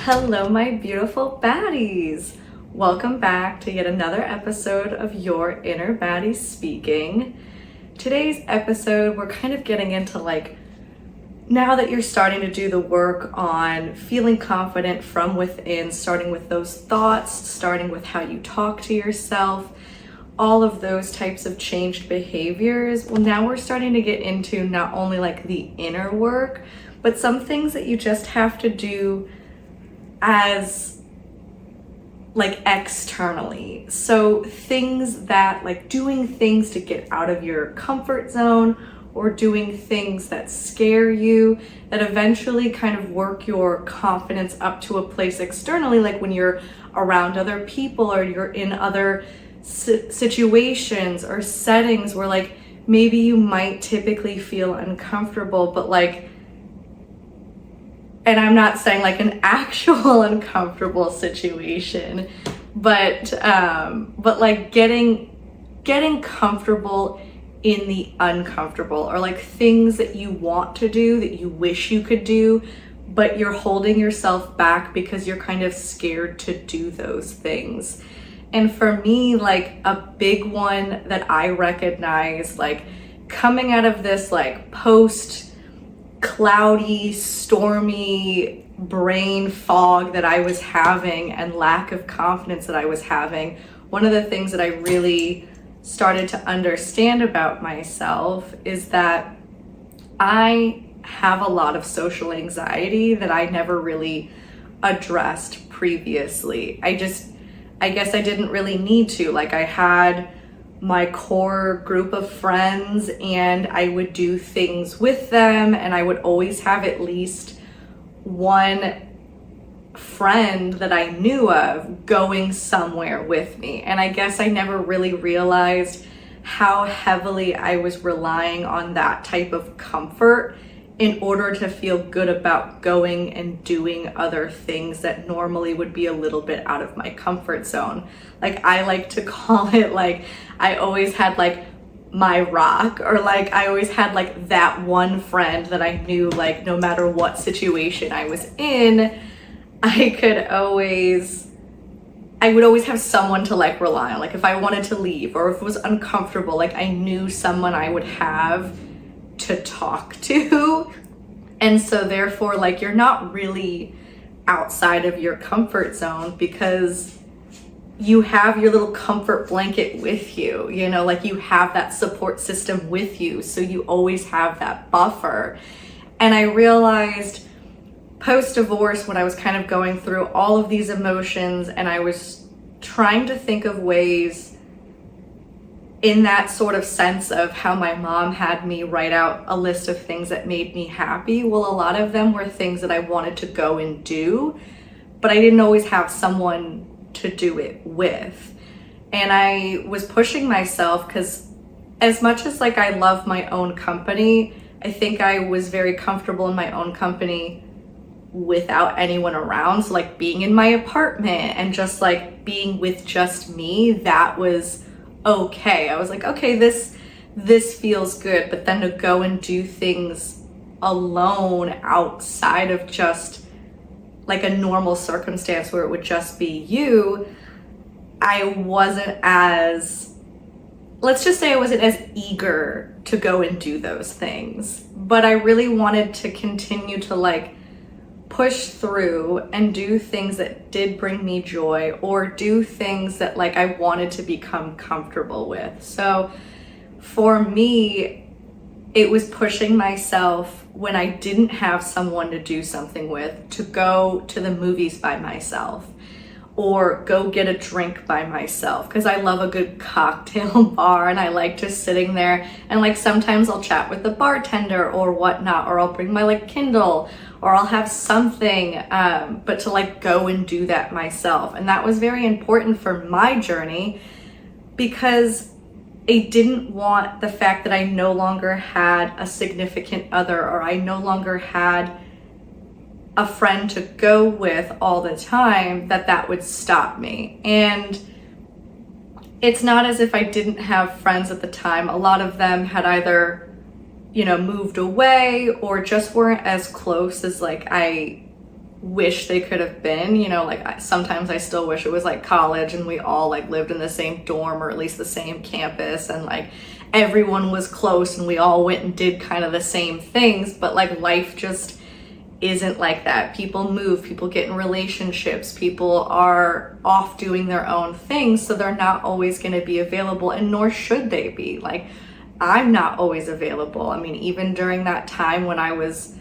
Hello, my beautiful baddies. Welcome back to yet another episode of Your Inner Baddie Speaking. Today's episode, we're kind of getting into now that you're starting to do the work on feeling confident from within, starting with those thoughts, starting with how you talk to yourself, all of those types of changed behaviors. Well, now we're starting to get into not only the inner work, but some things that you just have to do as externally. So things that doing things to get out of your comfort zone, or doing things that scare you, that eventually kind of work your confidence up to a place externally, like when you're around other people or you're in other situations or settings where maybe you might typically feel uncomfortable, but and I'm not saying an actual uncomfortable situation, but getting comfortable in the uncomfortable, or things that you want to do that you wish you could do, but you're holding yourself back because you're kind of scared to do those things. And for me, a big one that I recognize, coming out of this post cloudy, stormy brain fog that I was having and lack of confidence that I was having, one of the things that I really started to understand about myself is that I have a lot of social anxiety that I never really addressed previously. I guess I didn't really need to. I had my core group of friends and I would do things with them, and I would always have at least one friend that I knew of going somewhere with me. And I guess I never really realized how heavily I was relying on that type of comfort in order to feel good about going and doing other things that normally would be a little bit out of my comfort zone. I like to call it I always had my rock, or I always had that one friend that I knew no matter what situation I was in, I would always have someone to rely on. If I wanted to leave or if it was uncomfortable, I knew someone I would have to talk to. And so therefore you're not really outside of your comfort zone because you have your little comfort blanket with you, you have that support system with you. So you always have that buffer. And I realized post-divorce, when I was kind of going through all of these emotions and I was trying to think of ways in that sort of sense of how my mom had me write out a list of things that made me happy. Well, a lot of them were things that I wanted to go and do, but I didn't always have someone to do it with. And I was pushing myself because as much as I love my own company, I think I was very comfortable in my own company without anyone around. So being in my apartment and just being with just me, that was okay. I was okay, this feels good. But then to go and do things alone outside of just a normal circumstance where it would just be you, I wasn't as, let's just say I wasn't as eager to go and do those things. But I really wanted to continue to push through and do things that did bring me joy, or do things that I wanted to become comfortable with. So for me, it was pushing myself when I didn't have someone to do something with, to go to the movies by myself or go get a drink by myself, because I love a good cocktail bar and I like just sitting there and sometimes I'll chat with the bartender or whatnot, or I'll bring my Kindle, or I'll have something, but to go and do that myself. And that was very important for my journey because I didn't want the fact that I no longer had a significant other, or I no longer had a friend to go with all the time, that would stop me. And it's not as if I didn't have friends at the time. A lot of them had either moved away or just weren't as close as I wish they could have been, you know, like sometimes I still wish it was like college and we all like lived in the same dorm or at least the same campus, and like everyone was close and we all went and did kind of the same things. But like life just isn't like that. People move, people get in relationships, people are off doing their own things, so they're not always going to be available, and nor should they be. Like, I'm not always available. I mean, even during that time when I was,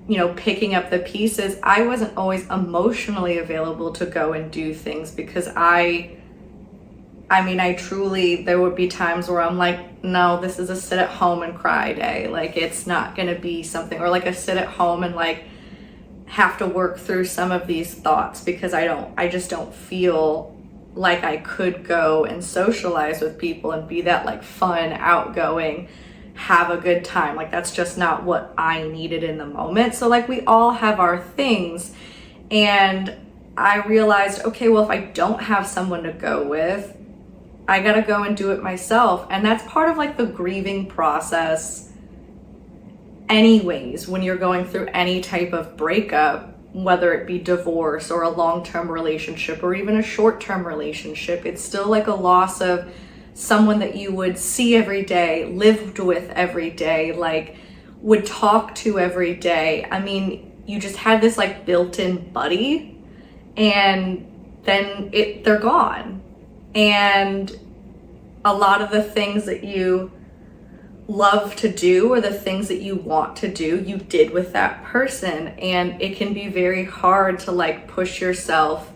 you know, picking up the pieces, I wasn't always emotionally available to go and do things, because I truly, there would be times where I'm like, no, this is a sit at home and cry day. Like, it's not going to be something, or like a sit at home and like have to work through some of these thoughts, because I just don't feel like I could go and socialize with people and be that like fun, outgoing, have a good time. Like, that's just not what I needed in the moment. So like, we all have our things, and I realized, okay, well, if I don't have someone to go with, I gotta go and do it myself. And that's part of like the grieving process anyways, when you're going through any type of breakup, whether it be divorce or a long-term relationship or even a short-term relationship. It's still like a loss of someone that you would see every day, lived with every day, like would talk to every day. I mean, you just had this like built-in buddy, and then they're gone. And a lot of the things that you love to do, or the things that you want to do, you did with that person. And it can be very hard to like push yourself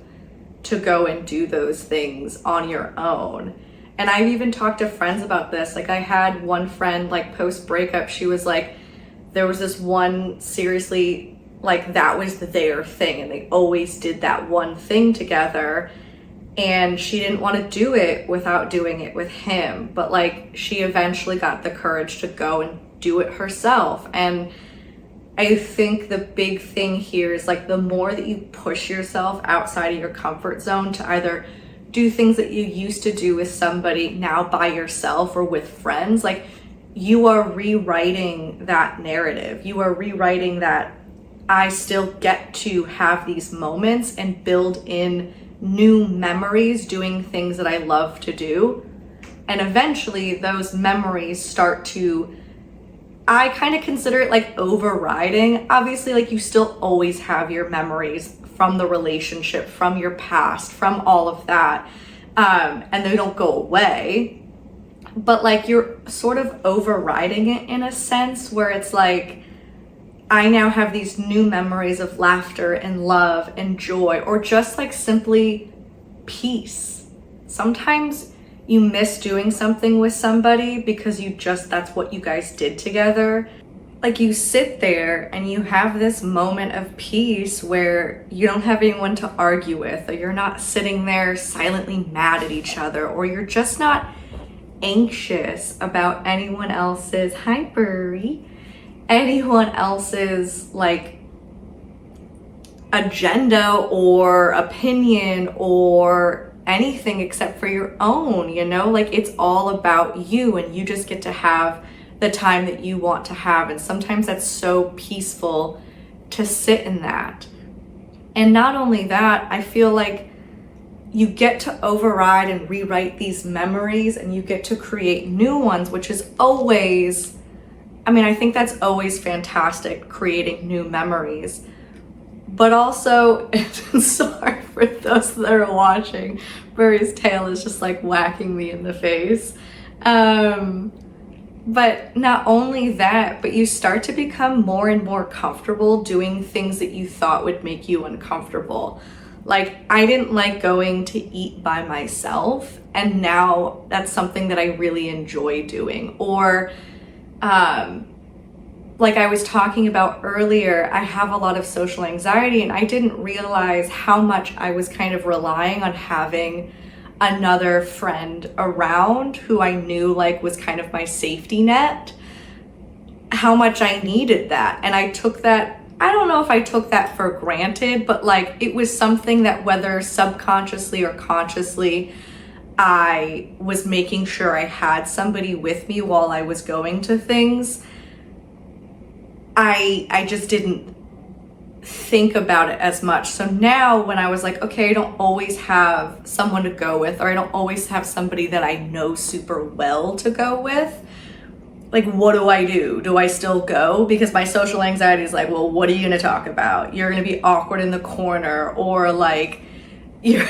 to go and do those things on your own. And I've even talked to friends about this. Like, I had one friend, like post breakup, she was like, there was this one, seriously, like that was their thing, and they always did that one thing together. And she didn't want to do it without doing it with him. But like, she eventually got the courage to go and do it herself. And I think the big thing here is like, the more that you push yourself outside of your comfort zone to either do things that you used to do with somebody, now by yourself or with friends, like you are rewriting that narrative. You are rewriting that I still get to have these moments and build in new memories doing things that I love to do. And eventually those memories start to, I kind of consider it like overriding. Obviously, like you still always have your memories from the relationship, from your past, from all of that. And they don't go away, but like you're sort of overriding it in a sense where it's like, I now have these new memories of laughter and love and joy, or just like simply peace. Sometimes you miss doing something with somebody because that's what you guys did together. Like, you sit there and you have this moment of peace where you don't have anyone to argue with, or you're not sitting there silently mad at each other, or you're just not anxious about anyone else's, hi Burry, anyone else's like agenda or opinion or anything except for your own, you know? Like, it's all about you, and you just get to have the time that you want to have. And sometimes that's so peaceful to sit in that. And not only that, I feel like you get to override and rewrite these memories, and you get to create new ones, which is always, I mean, I think that's always fantastic, creating new memories. But also, sorry for those that are watching, Burry's tail is just like whacking me in the face. But not only that, but you start to become more and more comfortable doing things that you thought would make you uncomfortable. Like, I didn't like going to eat by myself, and now that's something that I really enjoy doing. Or, like I was talking about earlier, I have a lot of social anxiety, and I didn't realize how much I was kind of relying on having another friend around who I knew like was kind of my safety net, how much I needed that. And I took that, I don't know if I took that for granted, but like it was something that, whether subconsciously or consciously, I was making sure I had somebody with me while I was going to things. I just didn't think about it as much. So now when I was like, okay, I don't always have someone to go with, or I don't always have somebody that I know super well to go with, like, what do I do? Do I still go? Because my social anxiety is like, well, what are you going to talk about? You're going to be awkward in the corner, or like you're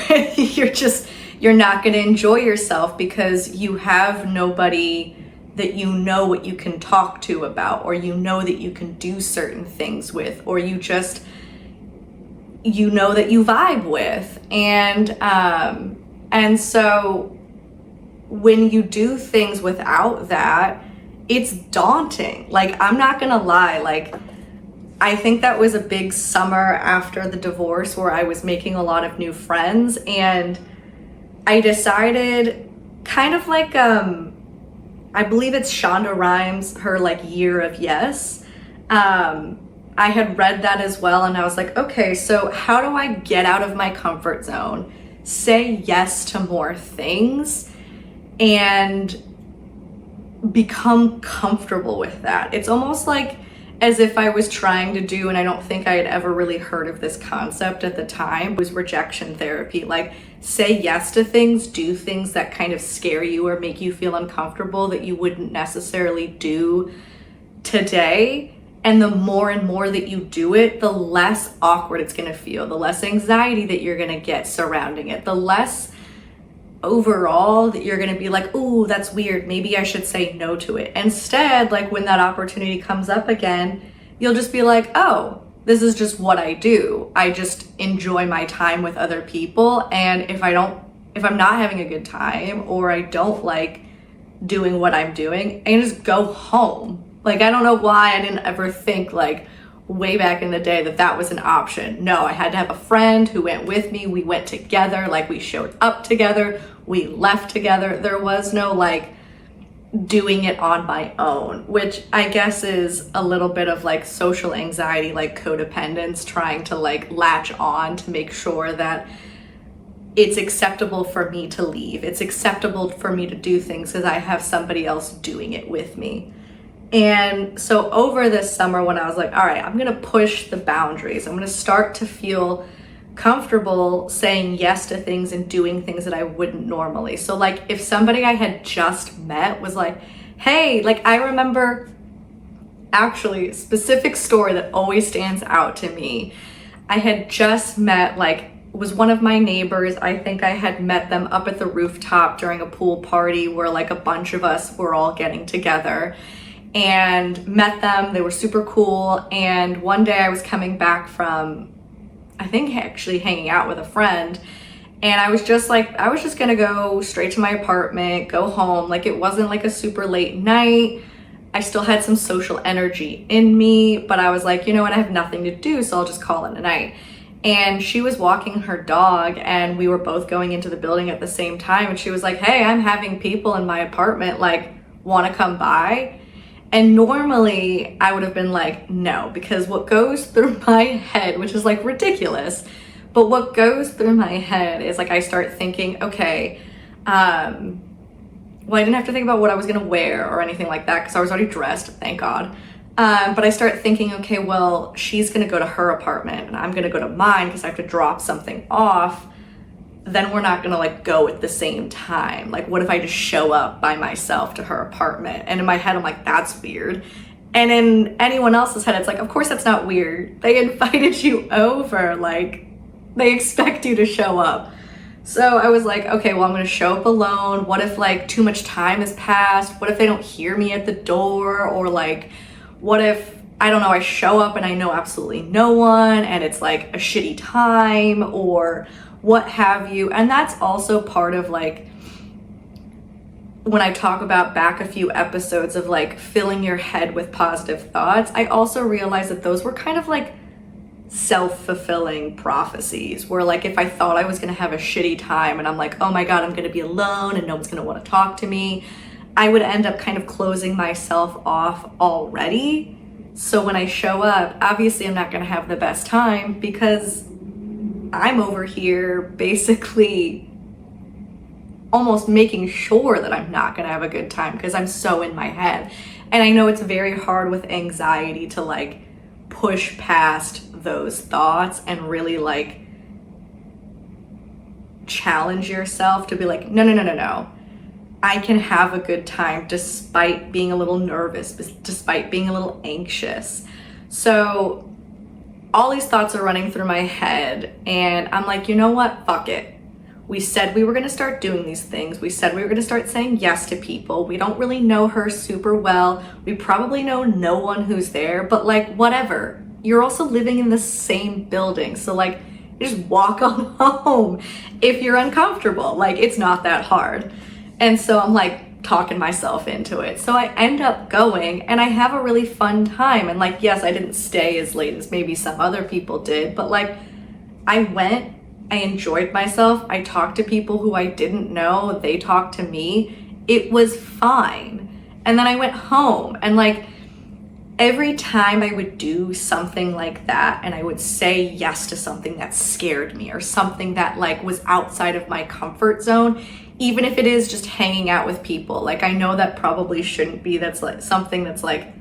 you're not going to enjoy yourself because you have nobody that you know what you can talk to about, or you know that you can do certain things with, or you just, you know, that you vibe with. And so when you do things without that, it's daunting. Like, I'm not gonna lie, like, I think that was a big summer after the divorce where I was making a lot of new friends, and I decided, kind of like, I believe it's Shonda Rhimes, her like Year of Yes. I had read that as well, and I was like, okay, so how do I get out of my comfort zone, say yes to more things, and become comfortable with that? It's almost like as if I was trying to do, and I don't think I had ever really heard of this concept at the time, was rejection therapy. Like, say yes to things, do things that kind of scare you or make you feel uncomfortable that you wouldn't necessarily do today. And the more and more that you do it, the less awkward it's gonna feel, the less anxiety that you're gonna get surrounding it, the less overall that you're gonna be like, ooh, that's weird, maybe I should say no to it. Instead, like, when that opportunity comes up again, you'll just be like, oh, this is just what I do. I just enjoy my time with other people, and if I'm not having a good time, or I don't like doing what I'm doing, I can just go home. Like, I don't know why I didn't ever think, like, way back in the day, that that was an option. No, I had to have a friend who went with me. We went together, like, we showed up together, we left together. There was no like doing it on my own, which I guess is a little bit of like social anxiety, like codependence, trying to like latch on to make sure that it's acceptable for me to leave. It's acceptable for me to do things because I have somebody else doing it with me. And so over this summer, when I was like, all right, I'm gonna push the boundaries, I'm gonna start to feel comfortable saying yes to things and doing things that I wouldn't normally. So like, if somebody I had just met was like, hey, like, I remember actually a specific story that always stands out to me. I had just met, like, was one of my neighbors. I think I had met them up at the rooftop during a pool party where like a bunch of us were all getting together, and met them. They were super cool. And one day I was coming back from, I think, actually hanging out with a friend, and I was just like, I was just gonna go straight to my apartment, go home. Like, it wasn't like a super late night. I still had some social energy in me, but I was like, you know what, I have nothing to do, so I'll just call it a night. And she was walking her dog, and we were both going into the building at the same time, and she was like, hey, I'm having people in my apartment, like, wanna come by? And normally I would have been like, no, because what goes through my head, which is like ridiculous, but what goes through my head is like, I start thinking, okay, well, I didn't have to think about what I was gonna wear or anything like that because I was already dressed, thank God. But I start thinking, okay, well, she's gonna go to her apartment and I'm gonna go to mine because I have to drop something off. Then we're not gonna like go at the same time. Like, what if I just show up by myself to her apartment? And in my head, I'm like, that's weird. And in anyone else's head, it's like, of course that's not weird. They invited you over, like, they expect you to show up. So I was like, okay, well, I'm gonna show up alone. What if like too much time has passed? What if they don't hear me at the door? Or like, what if, I don't know, I show up and I know absolutely no one and it's like a shitty time, or what have you. And that's also part of like, when I talk about back a few episodes of like filling your head with positive thoughts, I also realized that those were kind of like self-fulfilling prophecies, where like, if I thought I was gonna have a shitty time and I'm like, oh my God, I'm gonna be alone and no one's gonna wanna talk to me, I would end up kind of closing myself off already. So when I show up, obviously I'm not gonna have the best time because I'm over here basically almost making sure that I'm not gonna have a good time because I'm so in my head. And I know it's very hard with anxiety to like push past those thoughts and really like challenge yourself to be like, no, no, no, no, no. I can have a good time despite being a little nervous, despite being a little anxious. So all these thoughts are running through my head and I'm like, you know what? Fuck it. We said we were going to start doing these things. We said we were going to start saying yes to people. We don't really know her super well. We probably know no one who's there, but like, whatever. You're also living in the same building. So like, just walk on home if you're uncomfortable. Like, it's not that hard. And so I'm like talking myself into it. So I end up going and I have a really fun time. And like, yes, I didn't stay as late as maybe some other people did, but like, I went, I enjoyed myself. I talked to people who I didn't know. They talked to me. It was fine. And then I went home and like every time I would do something like that and I would say yes to something that scared me or something that like was outside of my comfort zone, even if it is just hanging out with people. Like I know that probably shouldn't be, that's like something that's like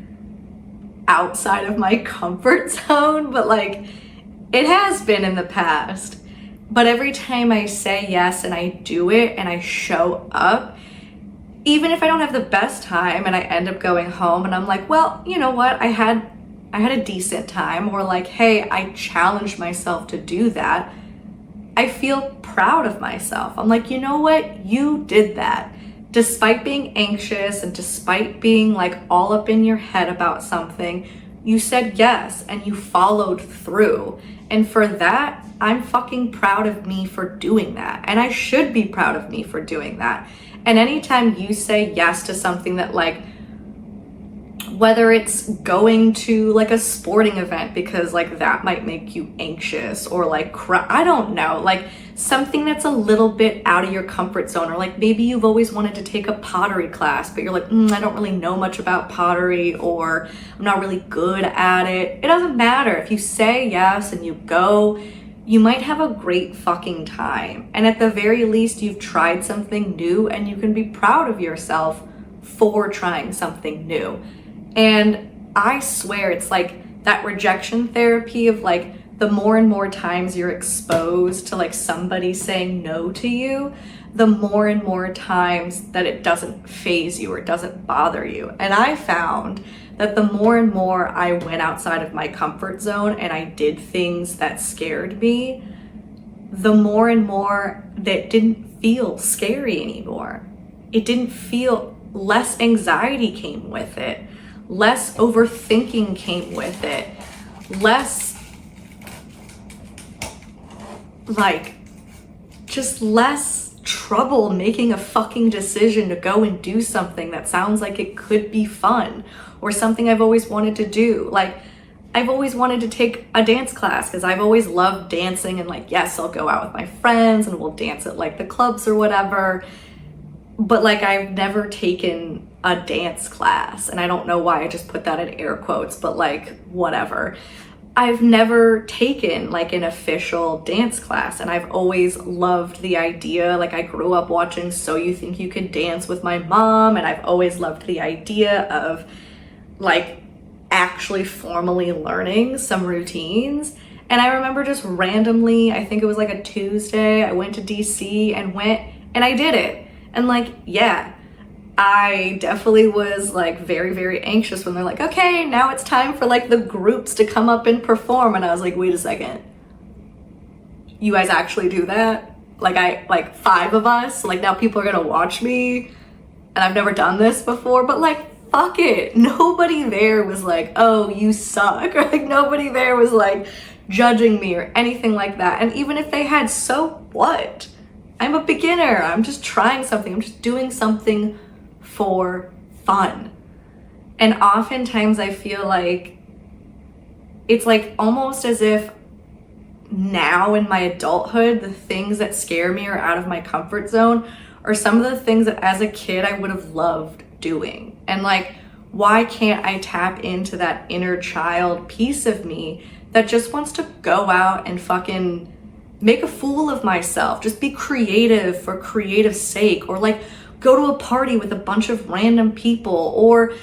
outside of my comfort zone, but like it has been in the past. But every time I say yes and I do it and I show up, even if I don't have the best time and I end up going home and I'm like, well, you know what? I had a decent time, or like, hey, I challenged myself to do that. I feel proud of myself. I'm like, you know what? You did that. Despite being anxious and despite being like all up in your head about something, you said yes and you followed through. And for that, I'm fucking proud of me for doing that. And I should be proud of me for doing that. And anytime you say yes to something that like, whether it's going to like a sporting event because like that might make you anxious or like cry, I don't know, like something that's a little bit out of your comfort zone, or like maybe you've always wanted to take a pottery class, but you're like, I don't really know much about pottery, or I'm not really good at it. It doesn't matter. If you say yes and you go, you might have a great fucking time. And at the very least, you've tried something new and you can be proud of yourself for trying something new. And I swear it's like that rejection therapy of like the more and more times you're exposed to like somebody saying no to you, the more and more times that it doesn't faze you or it doesn't bother you. And I found that the more and more I went outside of my comfort zone and I did things that scared me, the more and more that didn't feel scary anymore. It didn't feel, less anxiety came with it. Less overthinking came with it. Less, like, just less trouble making a fucking decision to go and do something that sounds like it could be fun or something I've always wanted to do. Like, I've always wanted to take a dance class because I've always loved dancing, and like, yes, I'll go out with my friends and we'll dance at like the clubs or whatever. But like, I've never taken a dance class, and I don't know why I just put that in air quotes, but like, whatever. I've never taken like an official dance class, and I've always loved the idea. Like, I grew up watching So You Think You Could Dance with my mom, and I've always loved the idea of like actually formally learning some routines. And I remember just randomly, I think it was like a Tuesday, I went to DC and I did it. And like, yeah, I definitely was like very, very anxious when they're like, okay, now it's time for like the groups to come up and perform. And I was like, wait a second, you guys actually do that? Like 5 of us, like now people are gonna watch me and I've never done this before, but like, fuck it. Nobody there was like, oh, you suck. Or like nobody there was like judging me or anything like that. And even if they had, so what? I'm a beginner. I'm just trying something. I'm just doing something for fun. And oftentimes I feel like it's like almost as if now in my adulthood, the things that scare me or out of my comfort zone are some of the things that as a kid I would have loved doing. And like, why can't I tap into that inner child piece of me that just wants to go out and fucking make a fool of myself, just be creative for creative sake, or like go to a party with a bunch of random people, or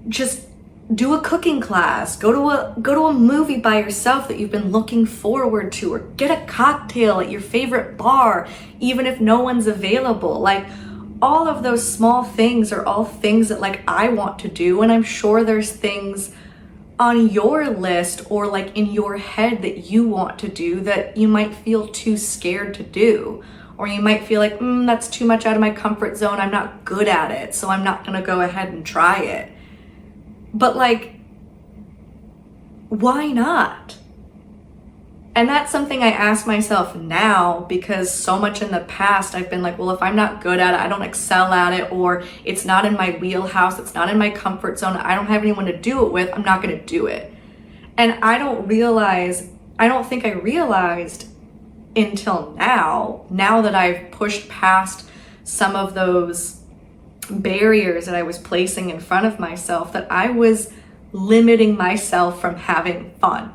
just do a cooking class, go to a movie by yourself that you've been looking forward to, or get a cocktail at your favorite bar, even if no one's available. Like, all of those small things are all things that like I want to do, and I'm sure there's things on your list or like in your head that you want to do that you might feel too scared to do, or you might feel like that's too much out of my comfort zone, I'm not good at it, so I'm not gonna go ahead and try it. But like, why not? And that's something I ask myself now, because so much in the past I've been like, well, if I'm not good at it, I don't excel at it, or it's not in my wheelhouse, it's not in my comfort zone, I don't have anyone to do it with, I'm not gonna do it. And I don't think I realized until now that I've pushed past some of those barriers that I was placing in front of myself, that I was limiting myself from having fun.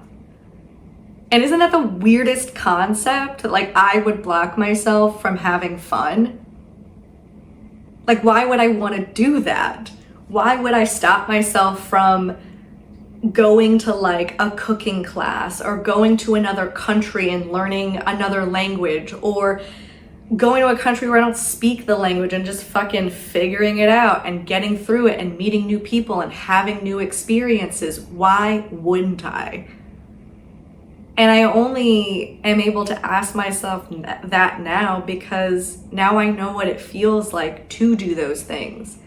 And isn't that the weirdest concept? Like, I would block myself from having fun? Like, why would I want to do that? Why would I stop myself from going to like a cooking class, or going to another country and learning another language, or going to a country where I don't speak the language and just fucking figuring it out and getting through it and meeting new people and having new experiences? Why wouldn't I? And I only am able to ask myself that now because now I know what it feels like to do those things.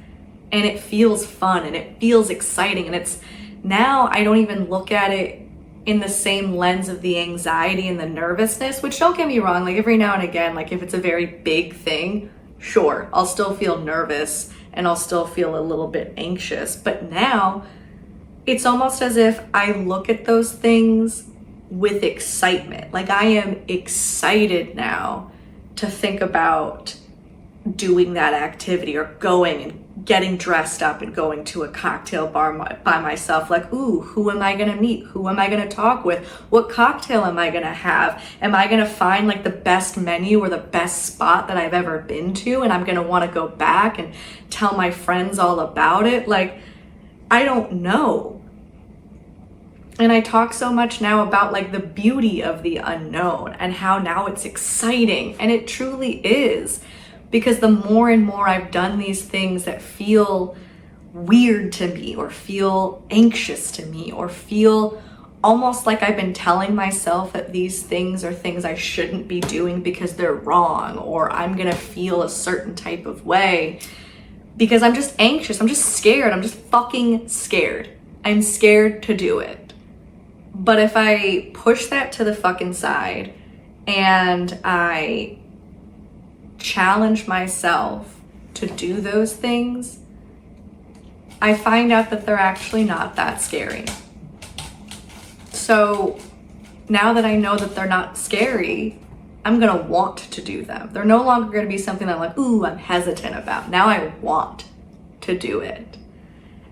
And it feels fun and it feels exciting. And it's now I don't even look at it in the same lens of the anxiety and the nervousness, which, don't get me wrong, like every now and again, like if it's a very big thing, sure, I'll still feel nervous and I'll still feel a little bit anxious. But now it's almost as if I look at those things with excitement. Like, I am excited now to think about doing that activity, or going and getting dressed up and going to a cocktail bar by myself. Like, ooh, who am I gonna meet? Who am I gonna talk with? What cocktail am I gonna have? Am I gonna find like the best menu or the best spot that I've ever been to, and I'm gonna wanna go back and tell my friends all about it? Like, I don't know. And I talk so much now about like the beauty of the unknown and how now it's exciting, and it truly is. Because the more and more I've done these things that feel weird to me, or feel anxious to me, or feel almost like I've been telling myself that these things are things I shouldn't be doing because they're wrong, or I'm gonna feel a certain type of way because I'm just anxious, I'm just scared, I'm just fucking scared. I'm scared to do it. But if I push that to the fucking side and I challenge myself to do those things, I find out that they're actually not that scary. So now that I know that they're not scary, I'm gonna want to do them. They're no longer gonna be something that I'm like, ooh, I'm hesitant about. Now I want to do it.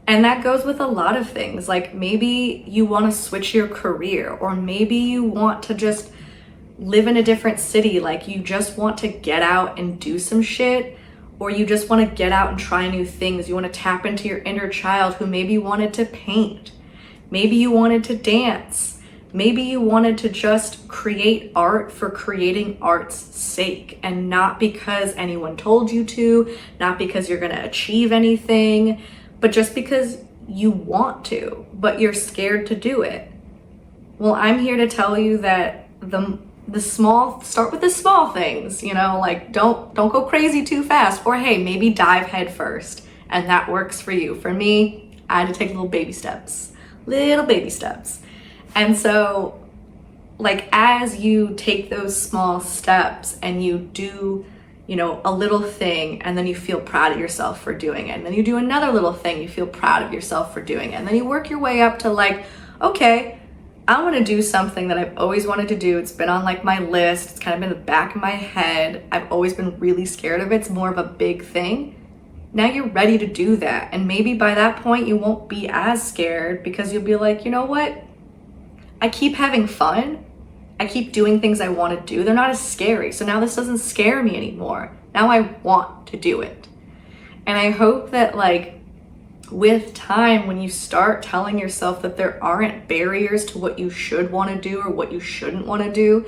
And that goes with a lot of things. Like, maybe you want to switch your career, or maybe you want to just live in a different city. Like, you just want to get out and do some shit, or you just want to get out and try new things. You want to tap into your inner child who maybe wanted to paint. Maybe you wanted to dance. Maybe you wanted to just create art for creating art's sake, and not because anyone told you to, not because you're going to achieve anything, but just because you want to, but you're scared to do it. Well, I'm here to tell you that start with the small things, you know, like don't go crazy too fast, or hey, maybe dive head first, and that works for you. For me, I had to take little baby steps. And so, like, as you take those small steps and you do, you know, a little thing, and then you feel proud of yourself for doing it, and then you do another little thing, you feel proud of yourself for doing it, and then you work your way up to like, okay, I want to do something that I've always wanted to do. It's been on like my list, it's kind of in the back of my head, I've always been really scared of it, it's more of a big thing. Now you're ready to do that, and maybe by that point you won't be as scared, because you'll be like, you know what, I keep having fun, I keep doing things I want to do, they're not as scary, so now this doesn't scare me anymore. Now I want to do it. And I hope that, like, with time, when you start telling yourself that there aren't barriers to what you should want to do or what you shouldn't want to do,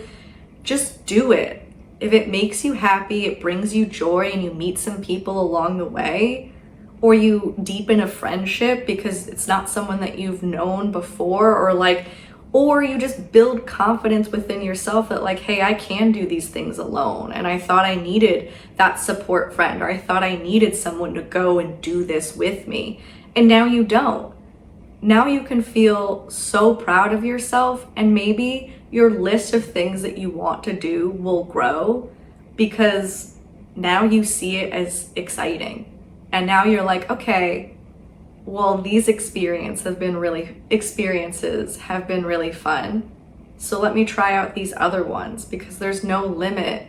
just do it. If it makes you happy, it brings you joy, and you meet some people along the way, or you deepen a friendship because it's not someone that you've known before, or you just build confidence within yourself that like, hey, I can do these things alone. And I thought I needed that support friend, or I thought I needed someone to go and do this with me. And now you don't. Now you can feel so proud of yourself, and maybe your list of things that you want to do will grow because now you see it as exciting. And now you're like, okay, well, these experiences have been really fun. So let me try out these other ones, because there's no limit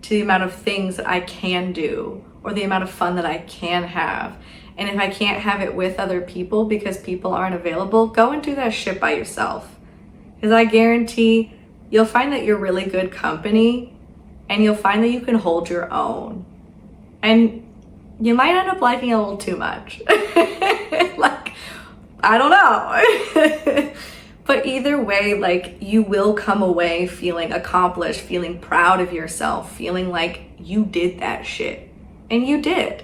to the amount of things that I can do or the amount of fun that I can have. And if I can't have it with other people because people aren't available, go and do that shit by yourself. Because I guarantee you'll find that you're really good company, and you'll find that you can hold your own. And you might end up liking it a little too much. Like, I don't know. But either way, like, you will come away feeling accomplished, feeling proud of yourself, feeling like you did that shit. And you did.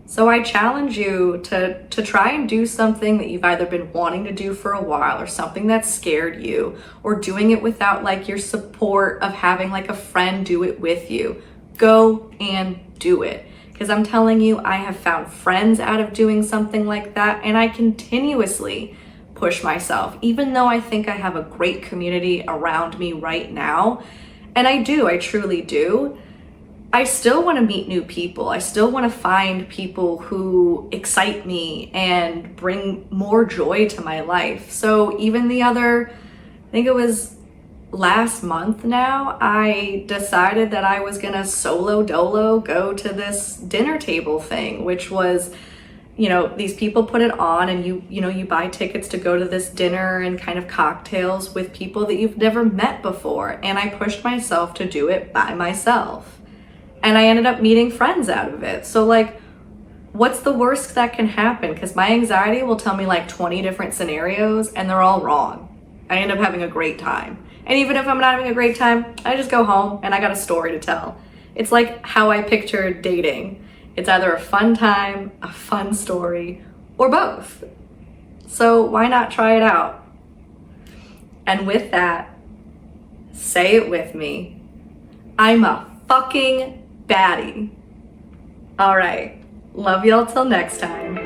So I challenge you to try and do something that you've either been wanting to do for a while, or something that scared you, or doing it without like your support of having like a friend do it with you. Go and do it. Because I'm telling you, I have found friends out of doing something like that, and I continuously push myself, even though I think I have a great community around me right now. And I truly do. I still want to meet new people. I still want to find people who excite me and bring more joy to my life. So even I think it was last month now, I decided that I was going to solo dolo go to this dinner table thing, which was, these people put it on, and you buy tickets to go to this dinner and kind of cocktails with people that you've never met before. And I pushed myself to do it by myself. And I ended up meeting friends out of it. So like, what's the worst that can happen? Because my anxiety will tell me like 20 different scenarios, and they're all wrong. I end up having a great time. And even if I'm not having a great time, I just go home and I got a story to tell. It's like how I pictured dating. It's either a fun time, a fun story, or both. So why not try it out? And with that, say it with me. I'm a fucking baddie. All right. Love y'all till next time.